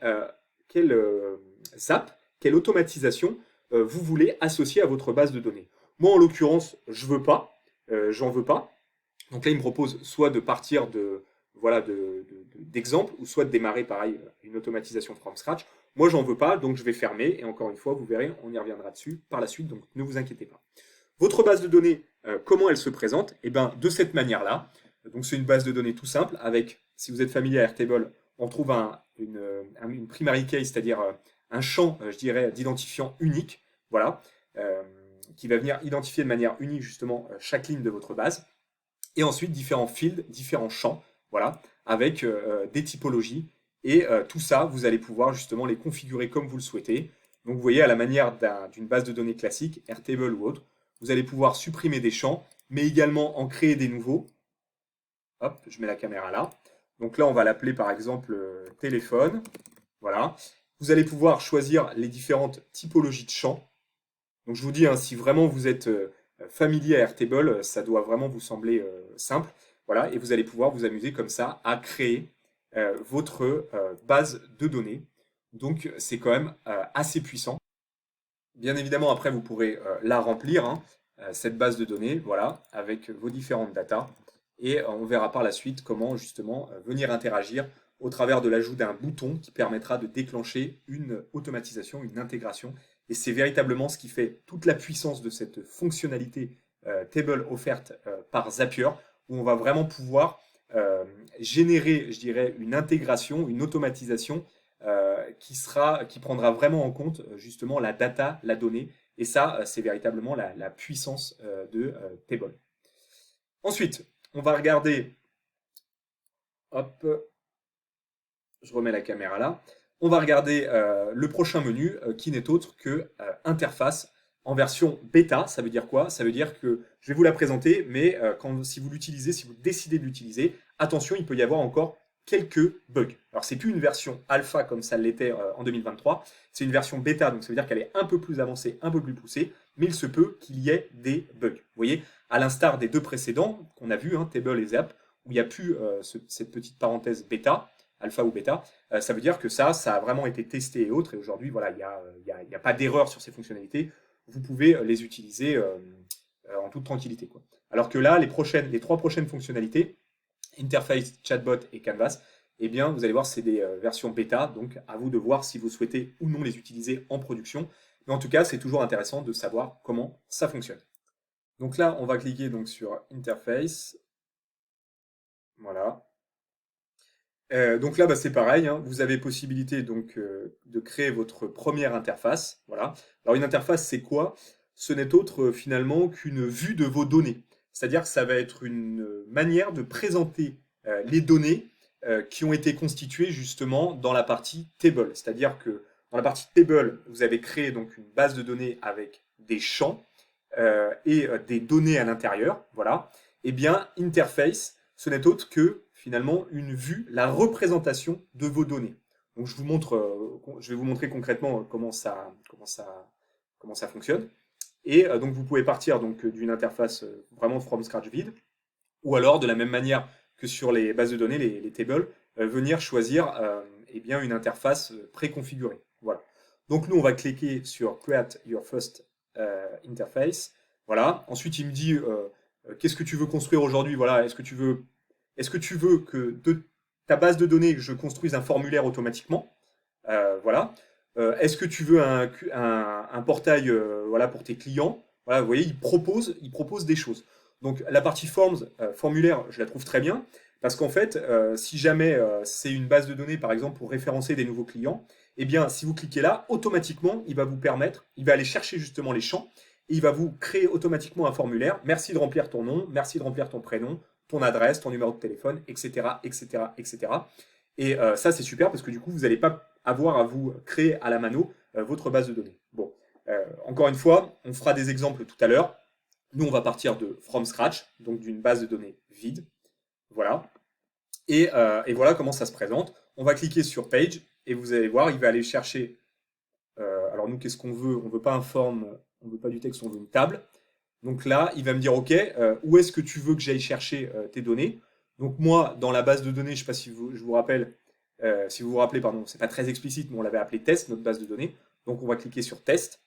app, quelle automatisation vous voulez associer à votre base de données. Moi, en l'occurrence, je veux pas, j'en veux pas. Donc là, il me propose soit de partir d'exemples, ou soit de démarrer pareil une automatisation from scratch. Moi, j'en veux pas, donc je vais fermer. Et encore une fois, vous verrez, on y reviendra dessus par la suite, donc ne vous inquiétez pas. Votre base de données, comment elle se présente? Eh bien, de cette manière-là. Donc, c'est une base de données tout simple avec, si vous êtes familier à Airtable, on trouve une primary key, c'est-à-dire un champ, je dirais, d'identifiant unique, voilà, qui va venir identifier de manière unique justement chaque ligne de votre base. Et ensuite, différents fields, différents champs, voilà, avec des typologies. Et tout ça, vous allez pouvoir justement les configurer comme vous le souhaitez. Donc, vous voyez, à la manière d'une base de données classique, Airtable ou autre, vous allez pouvoir supprimer des champs, mais également en créer des nouveaux. Hop, je mets la caméra là. Donc là, on va l'appeler par exemple téléphone. Voilà. Vous allez pouvoir choisir les différentes typologies de champs. Donc je vous dis, hein, si vraiment vous êtes familier à Airtable, ça doit vraiment vous sembler simple. Voilà, et vous allez pouvoir vous amuser comme ça à créer votre base de données. Donc c'est quand même assez puissant. Bien évidemment, après, vous pourrez la remplir, hein, cette base de données, voilà, avec vos différentes datas. Et on verra par la suite comment justement venir interagir au travers de l'ajout d'un bouton qui permettra de déclencher une automatisation, une intégration. Et c'est véritablement ce qui fait toute la puissance de cette fonctionnalité Table offerte par Zapier, où on va vraiment pouvoir générer, je dirais, une intégration, une automatisation qui prendra vraiment en compte justement la data, la donnée. Et ça, c'est véritablement la puissance de Table. Ensuite, on va regarder, hop, je remets la caméra là, on va regarder le prochain menu qui n'est autre que interface en version bêta. Ça veut dire quoi? Ça veut dire que je vais vous la présenter, mais si vous l'utilisez, si vous décidez de l'utiliser, attention, il peut y avoir encore quelques bugs. Alors, c'est plus une version alpha comme ça l'était en 2023, c'est une version bêta, donc ça veut dire qu'elle est un peu plus avancée, un peu plus poussée, mais il se peut qu'il y ait des bugs. Vous voyez, à l'instar des deux précédents qu'on a vus, hein, Table et Zap, où il n'y a plus cette petite parenthèse bêta, alpha ou bêta, ça veut dire que ça a vraiment été testé et autres, et aujourd'hui, voilà, il y a pas d'erreur sur ces fonctionnalités. Vous pouvez les utiliser en toute tranquillité, quoi. Alors que là, les 3 prochaines fonctionnalités, Interface, Chatbot et Canvas, eh bien, vous allez voir, c'est des versions bêta, donc à vous de voir si vous souhaitez ou non les utiliser en production. Mais en tout cas, c'est toujours intéressant de savoir comment ça fonctionne. Donc là, on va cliquer donc sur Interface. Voilà. Donc là, bah, c'est pareil, hein. Vous avez possibilité donc de créer votre première interface. Voilà. Alors une interface, c'est quoi? Ce n'est autre finalement qu'une vue de vos données. C'est-à-dire que ça va être une manière de présenter les données qui ont été constituées justement dans la partie table. C'est-à-dire que dans la partie table, vous avez créé donc une base de données avec des champs et des données à l'intérieur. Voilà. Et bien, interface, ce n'est autre que finalement une vue, la représentation de vos données. Donc je vais vous montrer concrètement comment ça fonctionne. Et donc vous pouvez partir donc d'une interface vraiment from scratch vide, ou alors de la même manière que sur les bases de données, les tables, venir choisir eh bien une interface préconfigurée. Voilà. Donc nous on va cliquer sur Create Your First Interface. Voilà. Ensuite il me dit qu'est-ce que tu veux construire aujourd'hui? Voilà. Est-ce que tu veux que de ta base de données, je construise un formulaire automatiquement? Voilà. Est-ce que tu veux un portail voilà, pour tes clients? Voilà, vous voyez, il propose des choses. Donc la partie forms, formulaire, je la trouve très bien, parce qu'en fait, si jamais c'est une base de données, par exemple, pour référencer des nouveaux clients, eh bien, si vous cliquez là, automatiquement, il va vous permettre, il va aller chercher justement les champs, et il va vous créer automatiquement un formulaire. Merci de remplir ton nom, merci de remplir ton prénom, ton adresse, ton numéro de téléphone, etc., etc., etc. Et ça, c'est super parce que du coup, vous n'allez pas avoir à vous créer à la mano votre base de données. Bon, encore une fois, on fera des exemples tout à l'heure. Nous, on va partir de from scratch, donc d'une base de données vide. Voilà. Et voilà comment ça se présente. On va cliquer sur Page et vous allez voir, il va aller chercher. Alors nous, qu'est-ce qu'on veut? On veut pas un form, on veut pas du texte, on veut une table. Donc là, il va me dire, OK, où est-ce que tu veux que j'aille chercher tes données? Donc moi, dans la base de données, je ne sais pas si je vous rappelle, si vous vous rappelez, pardon, c'est pas très explicite, mais on l'avait appelé test, notre base de données. Donc on va cliquer sur test.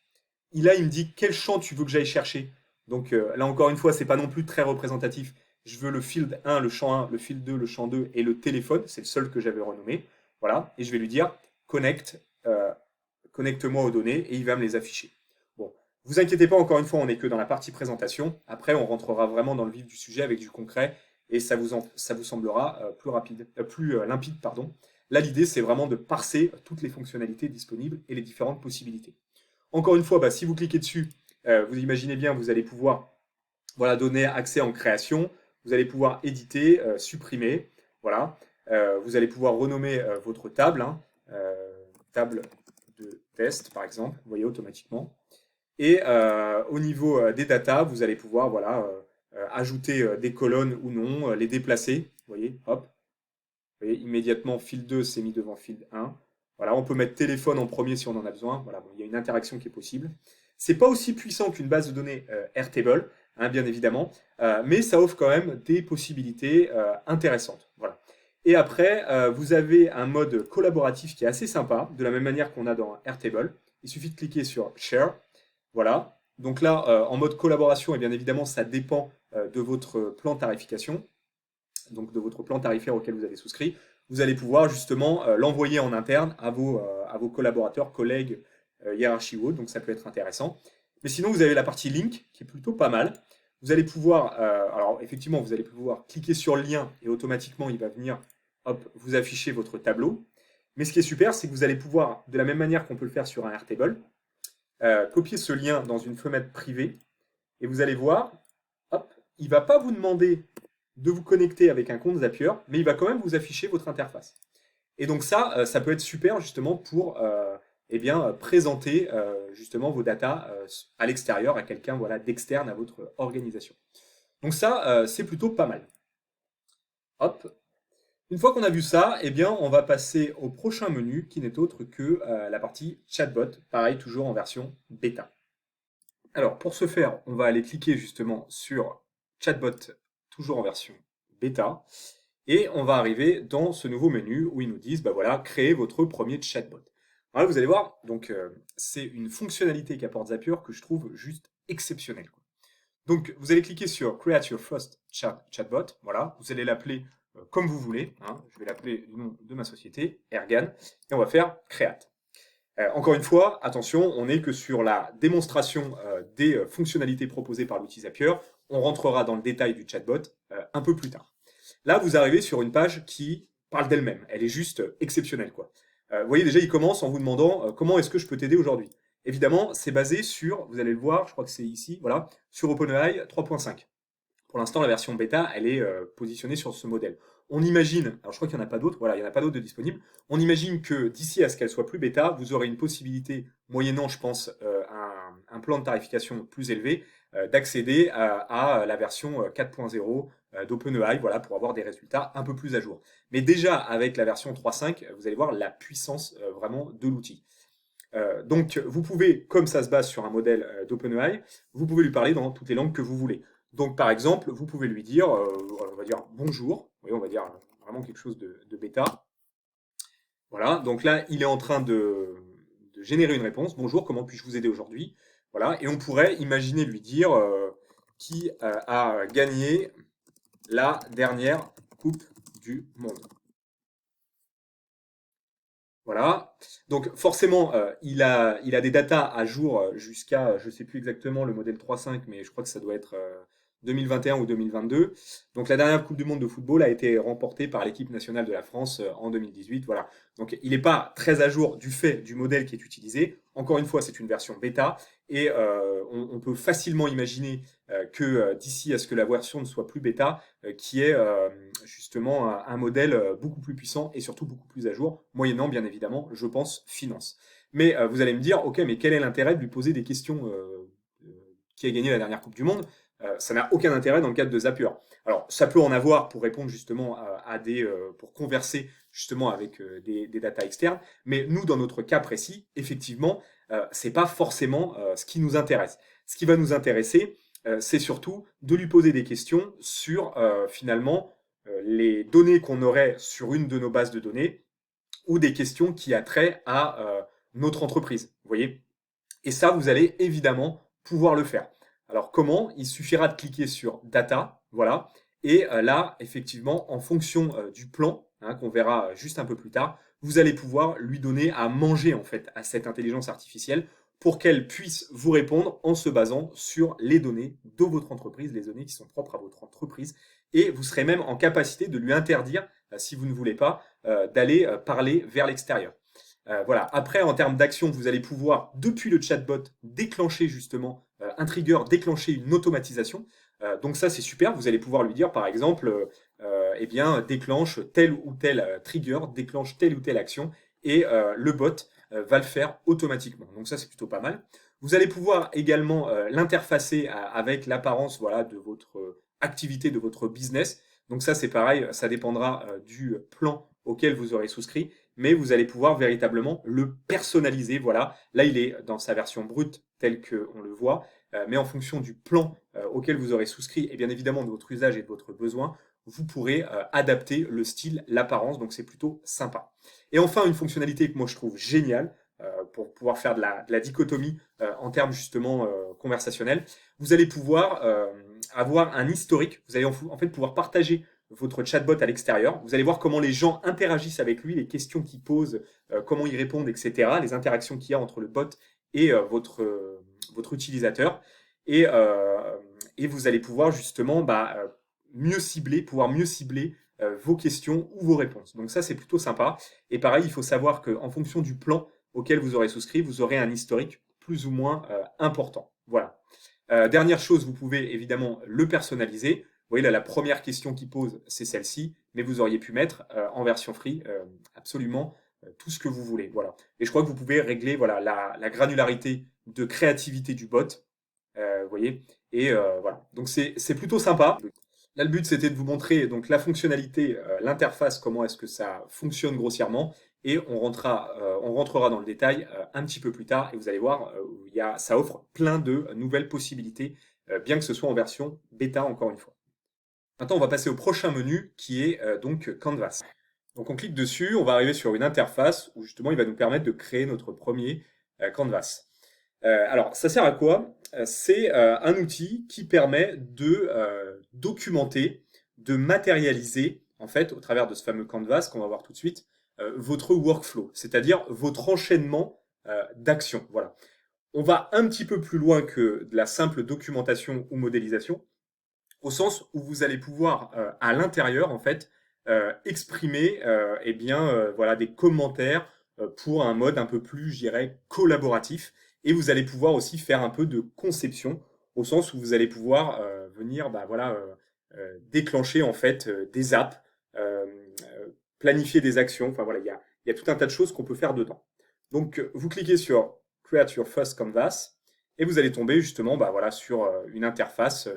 Là, il me dit quel champ tu veux que j'aille chercher. Donc là, encore une fois, c'est pas non plus très représentatif. Je veux le field 1, le champ 1, le field 2, le champ 2 et le téléphone. C'est le seul que j'avais renommé. Voilà. Et je vais lui dire connecte-moi aux données et il va me les afficher. Bon, vous inquiétez pas, encore une fois, on n'est que dans la partie présentation. Après, on rentrera vraiment dans le vif du sujet avec du concret et ça vous semblera plus limpide. Pardon. Là, l'idée, c'est vraiment de parser toutes les fonctionnalités disponibles et les différentes possibilités. Encore une fois, bah, si vous cliquez dessus, vous imaginez bien, vous allez pouvoir voilà, donner accès en création, vous allez pouvoir éditer, supprimer, voilà. Vous allez pouvoir renommer votre table, hein, table de test par exemple, vous voyez automatiquement. Et au niveau des datas, vous allez pouvoir voilà, ajouter des colonnes ou non, les déplacer, vous voyez, hop. Vous voyez, immédiatement, fil 2 s'est mis devant fil 1. Voilà, on peut mettre téléphone en premier si on en a besoin. Voilà, bon, il y a une interaction qui est possible. C'est pas aussi puissant qu'une base de données Airtable, hein, bien évidemment, mais ça offre quand même des possibilités intéressantes. Voilà. Et après, vous avez un mode collaboratif qui est assez sympa, de la même manière qu'on a dans Airtable. Il suffit de cliquer sur Share. Voilà. Donc là, en mode collaboration, et bien évidemment, ça dépend de votre plan de tarification, donc de votre plan tarifaire auquel vous avez souscrit. Vous allez pouvoir justement l'envoyer en interne à vos collaborateurs, collègues, hiérarchie ou autre, donc ça peut être intéressant. Mais sinon, vous avez la partie link qui est plutôt pas mal. Vous allez pouvoir, alors effectivement, vous allez pouvoir cliquer sur le lien et automatiquement, il va venir hop, vous afficher votre tableau. Mais ce qui est super, c'est que vous allez pouvoir, de la même manière qu'on peut le faire sur un Airtable, copier ce lien dans une fenêtre privée et vous allez voir, hop, il ne va pas vous demander de vous connecter avec un compte Zapier, mais il va quand même vous afficher votre interface. Et donc ça, ça peut être super justement pour eh bien, présenter justement vos datas à l'extérieur, à quelqu'un voilà, d'externe à votre organisation. Donc ça, c'est plutôt pas mal. Hop. Une fois qu'on a vu ça, eh bien, on va passer au prochain menu qui n'est autre que la partie chatbot, pareil, toujours en version bêta. Alors, pour ce faire, on va aller cliquer justement sur chatbot, toujours en version bêta. Et on va arriver dans ce nouveau menu où ils nous disent, bah voilà, créez votre premier chatbot. Alors là, vous allez voir, donc c'est une fonctionnalité qu'apporte Zapier que je trouve juste exceptionnelle, quoi. Donc, vous allez cliquer sur Create Your First Chatbot. Voilà, vous allez l'appeler comme vous voulez, hein. Je vais l'appeler du nom de ma société, Ergan, et on va faire Create. Encore une fois, attention, on n'est que sur la démonstration des fonctionnalités proposées par l'outil Zapier. On rentrera dans le détail du chatbot un peu plus tard. Là, vous arrivez sur une page qui parle d'elle-même. Elle est juste exceptionnelle, quoi. Vous voyez, déjà, il commence en vous demandant comment est-ce que je peux t'aider aujourd'hui. Évidemment, c'est basé sur, vous allez le voir, je crois que c'est ici, voilà, sur OpenAI 3.5. Pour l'instant, la version bêta, elle est positionnée sur ce modèle. On imagine, alors je crois qu'il n'y en a pas d'autres, voilà, il n'y en a pas d'autres de disponibles. On imagine que d'ici à ce qu'elle soit plus bêta, vous aurez une possibilité, moyennant, je pense, un plan de tarification plus élevé, d'accéder à la version 4.0 d'OpenAI, voilà, pour avoir des résultats un peu plus à jour. Mais déjà, avec la version 3.5, vous allez voir la puissance vraiment de l'outil. Donc, vous pouvez, comme ça se base sur un modèle d'OpenAI, vous pouvez lui parler dans toutes les langues que vous voulez. Donc, par exemple, vous pouvez lui dire, on va dire bonjour, oui, on va dire vraiment quelque chose de bêta. Voilà, donc là, il est en train de générer une réponse. Bonjour, comment puis-je vous aider aujourd'hui? Voilà, et on pourrait imaginer lui dire qui a gagné la dernière Coupe du Monde. Voilà. Donc forcément, il a des datas à jour jusqu'à, je ne sais plus exactement le modèle 3.5, mais je crois que ça doit être 2021 ou 2022. Donc la dernière Coupe du Monde de football a été remportée par l'équipe nationale de la France en 2018. Voilà. Donc il n'est pas très à jour du fait du modèle qui est utilisé. Encore une fois, c'est une version bêta et on peut facilement imaginer que d'ici à ce que la version ne soit plus bêta, qui est justement un modèle beaucoup plus puissant et surtout beaucoup plus à jour, moyennant bien évidemment, je pense, finance. Mais vous allez me dire, ok, mais quel est l'intérêt de lui poser des questions qui a gagné la dernière Coupe du Monde? Ça n'a aucun intérêt dans le cadre de Zapier. Alors, ça peut en avoir pour répondre justement à des, pour converser justement avec des data externes, mais nous, dans notre cas précis, effectivement, c'est pas forcément ce qui nous intéresse. Ce qui va nous intéresser, c'est surtout de lui poser des questions sur finalement les données qu'on aurait sur une de nos bases de données ou des questions qui a trait à notre entreprise. Vous voyez? Et ça, vous allez évidemment pouvoir le faire. Alors comment? Il suffira de cliquer sur Data, voilà. Et là, effectivement, en fonction du plan, hein, qu'on verra juste un peu plus tard, vous allez pouvoir lui donner à manger en fait à cette intelligence artificielle pour qu'elle puisse vous répondre en se basant sur les données de votre entreprise, les données qui sont propres à votre entreprise. Et vous serez même en capacité de lui interdire, si vous ne voulez pas, d'aller parler vers l'extérieur. Voilà. Après, en termes d'action, vous allez pouvoir, depuis le chatbot, déclencher justement un trigger, déclencher une automatisation. Donc ça, c'est super. Vous allez pouvoir lui dire, par exemple, eh bien, déclenche tel ou tel trigger, déclenche telle ou telle action, et le bot va le faire automatiquement. Donc ça, c'est plutôt pas mal. Vous allez pouvoir également l'interfacer avec l'apparence, voilà, de votre activité, de votre business. Donc ça, c'est pareil, ça dépendra du plan auquel vous aurez souscrit, mais vous allez pouvoir véritablement le personnaliser. Voilà, là il est dans sa version brute telle qu'on le voit, mais en fonction du plan auquel vous aurez souscrit et bien évidemment de votre usage et de votre besoin, vous pourrez adapter le style, l'apparence, donc c'est plutôt sympa. Et enfin, une fonctionnalité que moi je trouve géniale, pour pouvoir faire de la dichotomie en termes justement conversationnels, vous allez pouvoir avoir un historique, vous allez en fait pouvoir partager votre chatbot à l'extérieur. Vous allez voir comment les gens interagissent avec lui, les questions qu'il pose, comment ils répondent, etc. Les interactions qu'il y a entre le bot et votre utilisateur. Et, euh, et vous allez pouvoir justement pouvoir mieux cibler vos questions ou vos réponses. Donc ça, c'est plutôt sympa. Et pareil, il faut savoir qu'en fonction du plan auquel vous aurez souscrit, vous aurez un historique plus ou moins important. Voilà. Dernière chose, vous pouvez évidemment le personnaliser. Vous voyez là, la première question qu'il pose, c'est celle-ci, mais vous auriez pu mettre en version free absolument tout ce que vous voulez. Voilà. Et je crois que vous pouvez régler voilà, la granularité de créativité du bot. Vous voyez. Et voilà. Donc c'est plutôt sympa. Là, le but, c'était de vous montrer donc la fonctionnalité, l'interface, comment est-ce que ça fonctionne grossièrement. Et on rentrera dans le détail un petit peu plus tard. Et vous allez voir, ça offre plein de nouvelles possibilités, bien que ce soit en version bêta, encore une fois. Maintenant, on va passer au prochain menu qui est donc Canvas. Donc on clique dessus, on va arriver sur une interface où justement il va nous permettre de créer notre premier Canvas. Alors ça sert à quoi? C'est un outil qui permet de documenter, de matérialiser en fait au travers de ce fameux Canvas qu'on va voir tout de suite votre workflow, c'est-à-dire votre enchaînement d'actions. Voilà. On va un petit peu plus loin que de la simple documentation ou modélisation, au sens où vous allez pouvoir à l'intérieur en fait exprimer eh bien voilà des commentaires pour un mode un peu plus je dirais collaboratif, et vous allez pouvoir aussi faire un peu de conception au sens où vous allez pouvoir venir bah, voilà déclencher en fait des apps, planifier des actions, enfin voilà il y a tout un tas de choses qu'on peut faire dedans. Donc vous cliquez sur Create Your First Canvas et vous allez tomber justement bah, voilà, sur une interface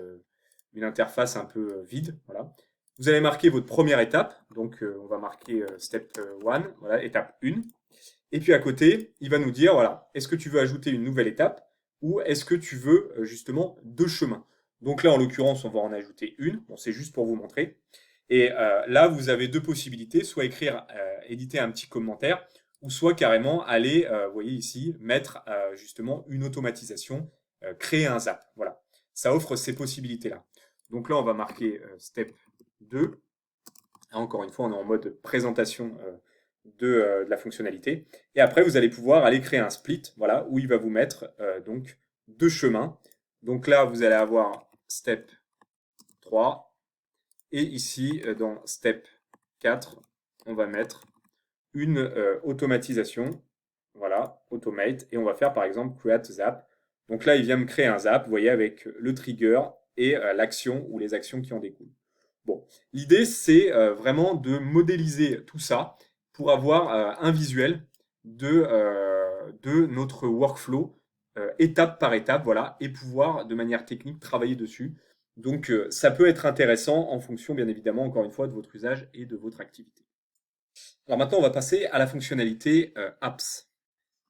un peu vide. Voilà. Vous allez marquer votre première étape, donc on va marquer step 1, voilà, étape 1. Et puis à côté, il va nous dire, voilà, est-ce que tu veux ajouter une nouvelle étape ou est-ce que tu veux justement deux chemins. Donc là, en l'occurrence, on va en ajouter une. Bon, c'est juste pour vous montrer. Et là, vous avez deux possibilités, soit écrire, éditer un petit commentaire, ou soit carrément aller, vous voyez ici, mettre justement une automatisation, créer un zap. Voilà, ça offre ces possibilités-là. Donc là, on va marquer step 2. Encore une fois, on est en mode présentation de la fonctionnalité. Et après, vous allez pouvoir aller créer un split, voilà, où il va vous mettre donc deux chemins. Donc là, vous allez avoir step 3. Et ici, dans step 4, on va mettre une automatisation. Voilà, automate. Et on va faire par exemple create zap. Donc là, il vient me créer un zap, vous voyez, avec le trigger et l'action ou les actions qui en découlent. Bon, l'idée, c'est vraiment de modéliser tout ça pour avoir un visuel de notre workflow étape par étape, voilà, et pouvoir de manière technique travailler dessus. Donc, ça peut être intéressant en fonction, bien évidemment, encore une fois, de votre usage et de votre activité. Alors maintenant, on va passer à la fonctionnalité Apps.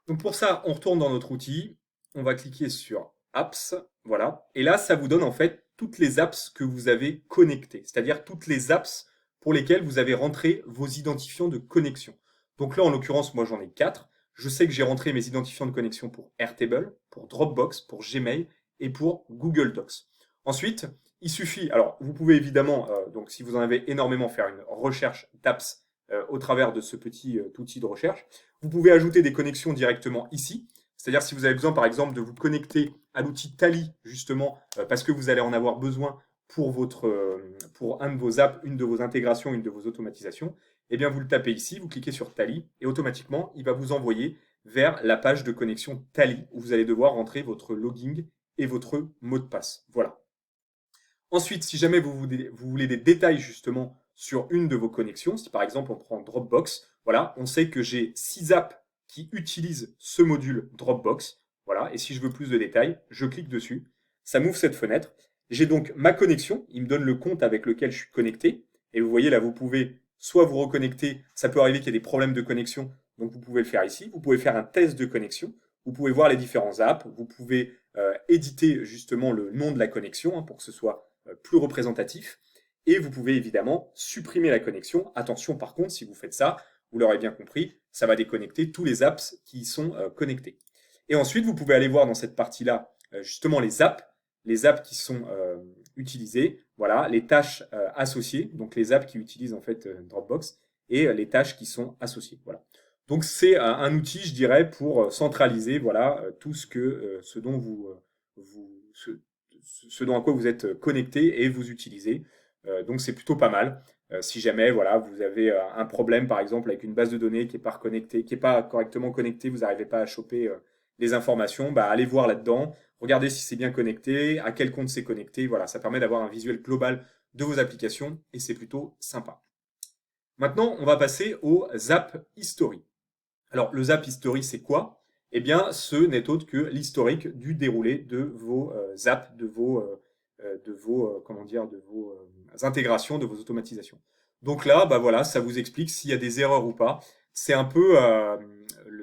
Donc pour ça, on retourne dans notre outil, on va cliquer sur Apps, voilà, et là, ça vous donne en fait toutes les apps que vous avez connectées, c'est-à-dire toutes les apps pour lesquelles vous avez rentré vos identifiants de connexion. Donc là, en l'occurrence, moi j'en ai 4. Je sais que j'ai rentré mes identifiants de connexion pour Airtable, pour Dropbox, pour Gmail et pour Google Docs. Ensuite, il suffit, alors vous pouvez évidemment, donc si vous en avez énormément, faire une recherche d'apps au travers de ce petit outil de recherche. Vous pouvez ajouter des connexions directement ici. C'est-à-dire si vous avez besoin, par exemple, de vous connecter à l'outil Tally, justement, parce que vous allez en avoir besoin pour, pour un de vos apps, une de vos intégrations, une de vos automatisations, eh bien, vous le tapez ici, vous cliquez sur Tally, et automatiquement, il va vous envoyer vers la page de connexion Tally, où vous allez devoir rentrer votre login et votre mot de passe. Voilà. Ensuite, si jamais vous voulez des détails justement sur une de vos connexions, si par exemple on prend Dropbox, voilà, on sait que j'ai 6 apps qui utilisent ce module Dropbox, voilà, et si je veux plus de détails, je clique dessus, ça m'ouvre cette fenêtre. J'ai donc ma connexion, il me donne le compte avec lequel je suis connecté, et vous voyez là, vous pouvez soit vous reconnecter, ça peut arriver qu'il y ait des problèmes de connexion, donc vous pouvez le faire ici, vous pouvez faire un test de connexion, vous pouvez voir les différents apps, vous pouvez éditer justement le nom de la connexion pour que ce soit plus représentatif. Et vous pouvez évidemment supprimer la connexion. Attention par contre, si vous faites ça, vous l'aurez bien compris, ça va déconnecter tous les apps qui y sont connectés. Et ensuite, vous pouvez aller voir dans cette partie-là justement les apps qui sont utilisées, voilà, les tâches associées, donc les apps qui utilisent en fait Dropbox, et les tâches qui sont associées. Voilà. Donc c'est un outil, je dirais, pour centraliser voilà tout ce dont ce dont à quoi vous êtes connecté et vous utilisez. Donc c'est plutôt pas mal. Si jamais voilà, vous avez un problème par exemple avec une base de données qui n'est pas reconnectée, qui n'est pas correctement connectée, vous n'arrivez pas à choper les informations, bah, allez voir là-dedans, regardez si c'est bien connecté, à quel compte c'est connecté. Voilà, ça permet d'avoir un visuel global de vos applications et c'est plutôt sympa. Maintenant, on va passer au Zap History. Alors, le Zap History, c'est quoi? Eh bien, ce n'est autre que l'historique du déroulé de vos apps, comment dire, de vos intégrations, de vos automatisations. Donc là, bah voilà, ça vous explique s'il y a des erreurs ou pas. C'est un peu,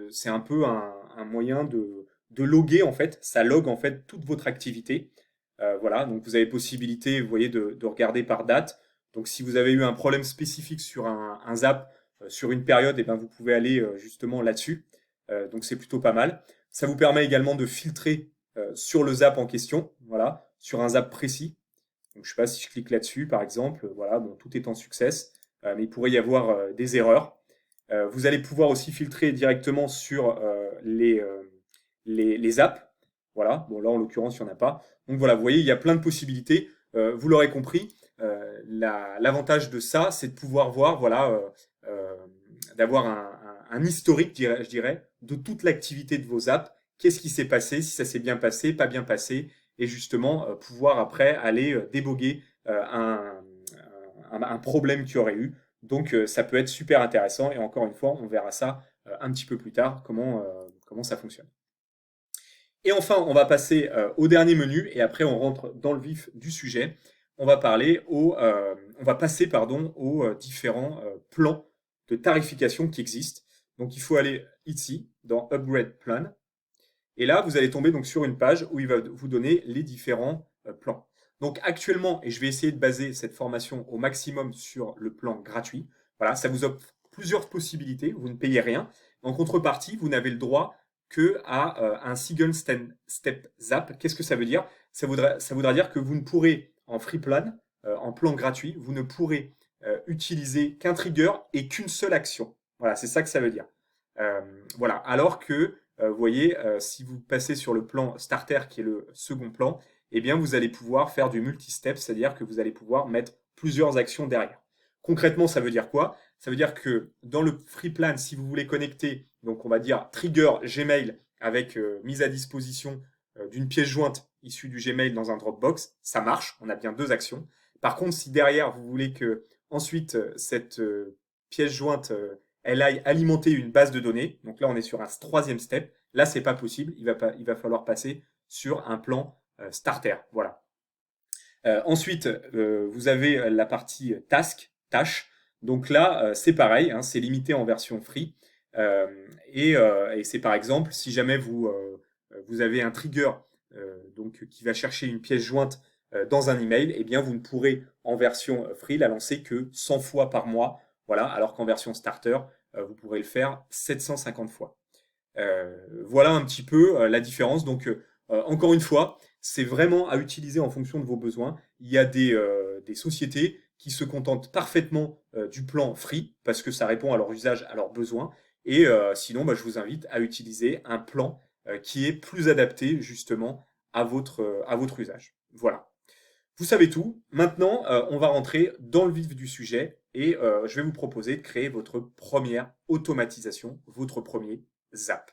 c'est un peu un moyen de loguer en fait. Ça log en fait toute votre activité Voilà, donc vous avez possibilité, vous voyez, de regarder par date. Donc si vous avez eu un problème spécifique sur un zap, sur une période, et ben, vous pouvez aller justement là-dessus. Donc c'est plutôt pas mal. Ça vous permet également de filtrer sur le zap en question, voilà, sur un zap précis. Donc je sais pas si je clique là-dessus, par exemple, voilà, bon, tout est en success, mais il pourrait y avoir des erreurs. Vous allez pouvoir aussi filtrer directement sur les apps. Voilà, bon là en l'occurrence il n'y en a pas. Donc voilà, vous voyez, il y a plein de possibilités. Vous l'aurez compris, l'avantage de ça, c'est de pouvoir voir, voilà, d'avoir un historique, je dirais, de toute l'activité de vos apps. Qu'est-ce qui s'est passé, si ça s'est bien passé, pas bien passé, et justement pouvoir après aller déboguer un problème qu'il y aurait eu. Donc ça peut être super intéressant et encore une fois, on verra ça un petit peu plus tard, comment ça fonctionne. Et enfin, on va passer au dernier menu et après on rentre dans le vif du sujet. On va passer aux différents plans de tarification qui existent. Donc il faut aller ici dans Upgrade Plan. Et là, vous allez tomber donc sur une page où il va vous donner les différents plans. Donc actuellement, et je vais essayer de baser cette formation au maximum sur le plan gratuit, voilà, ça vous offre plusieurs possibilités, vous ne payez rien. En contrepartie, vous n'avez le droit que à un single step zap. Qu'est-ce que ça veut dire? Ça voudra dire que vous ne pourrez, en free plan, en plan gratuit, vous ne pourrez utiliser qu'un trigger et qu'une seule action. Voilà, c'est ça que ça veut dire. Voilà, alors que vous voyez, si vous passez sur le plan starter, qui est le second plan, eh bien, vous allez pouvoir faire du multi-step, c'est-à-dire que vous allez pouvoir mettre plusieurs actions derrière. Concrètement, ça veut dire quoi? Ça veut dire que dans le free plan, si vous voulez connecter, donc on va dire trigger Gmail avec mise à disposition d'une pièce jointe issue du Gmail dans un Dropbox, ça marche, on a bien deux actions. Par contre, si derrière vous voulez que ensuite cette pièce jointe elle aille alimenter une base de données, donc là on est sur un troisième step, là c'est pas possible, il va falloir passer sur un plan starter, voilà. Ensuite, vous avez la partie tâche. Donc là, c'est pareil, hein, c'est limité en version free. Et c'est par exemple, si jamais vous avez un trigger donc, qui va chercher une pièce jointe dans un email, eh bien vous ne pourrez en version free la lancer que 100 fois par mois, voilà, alors qu'en version starter, vous pourrez le faire 750 fois. Voilà un petit peu la différence. Donc, encore une fois, c'est vraiment à utiliser en fonction de vos besoins. Il y a des sociétés qui se contentent parfaitement du plan free parce que ça répond à leur usage, à leurs besoins. Et sinon, bah, je vous invite à utiliser un plan qui est plus adapté justement à votre usage. Voilà. Vous savez tout. Maintenant, on va rentrer dans le vif du sujet et je vais vous proposer de créer votre première automatisation, votre premier zap.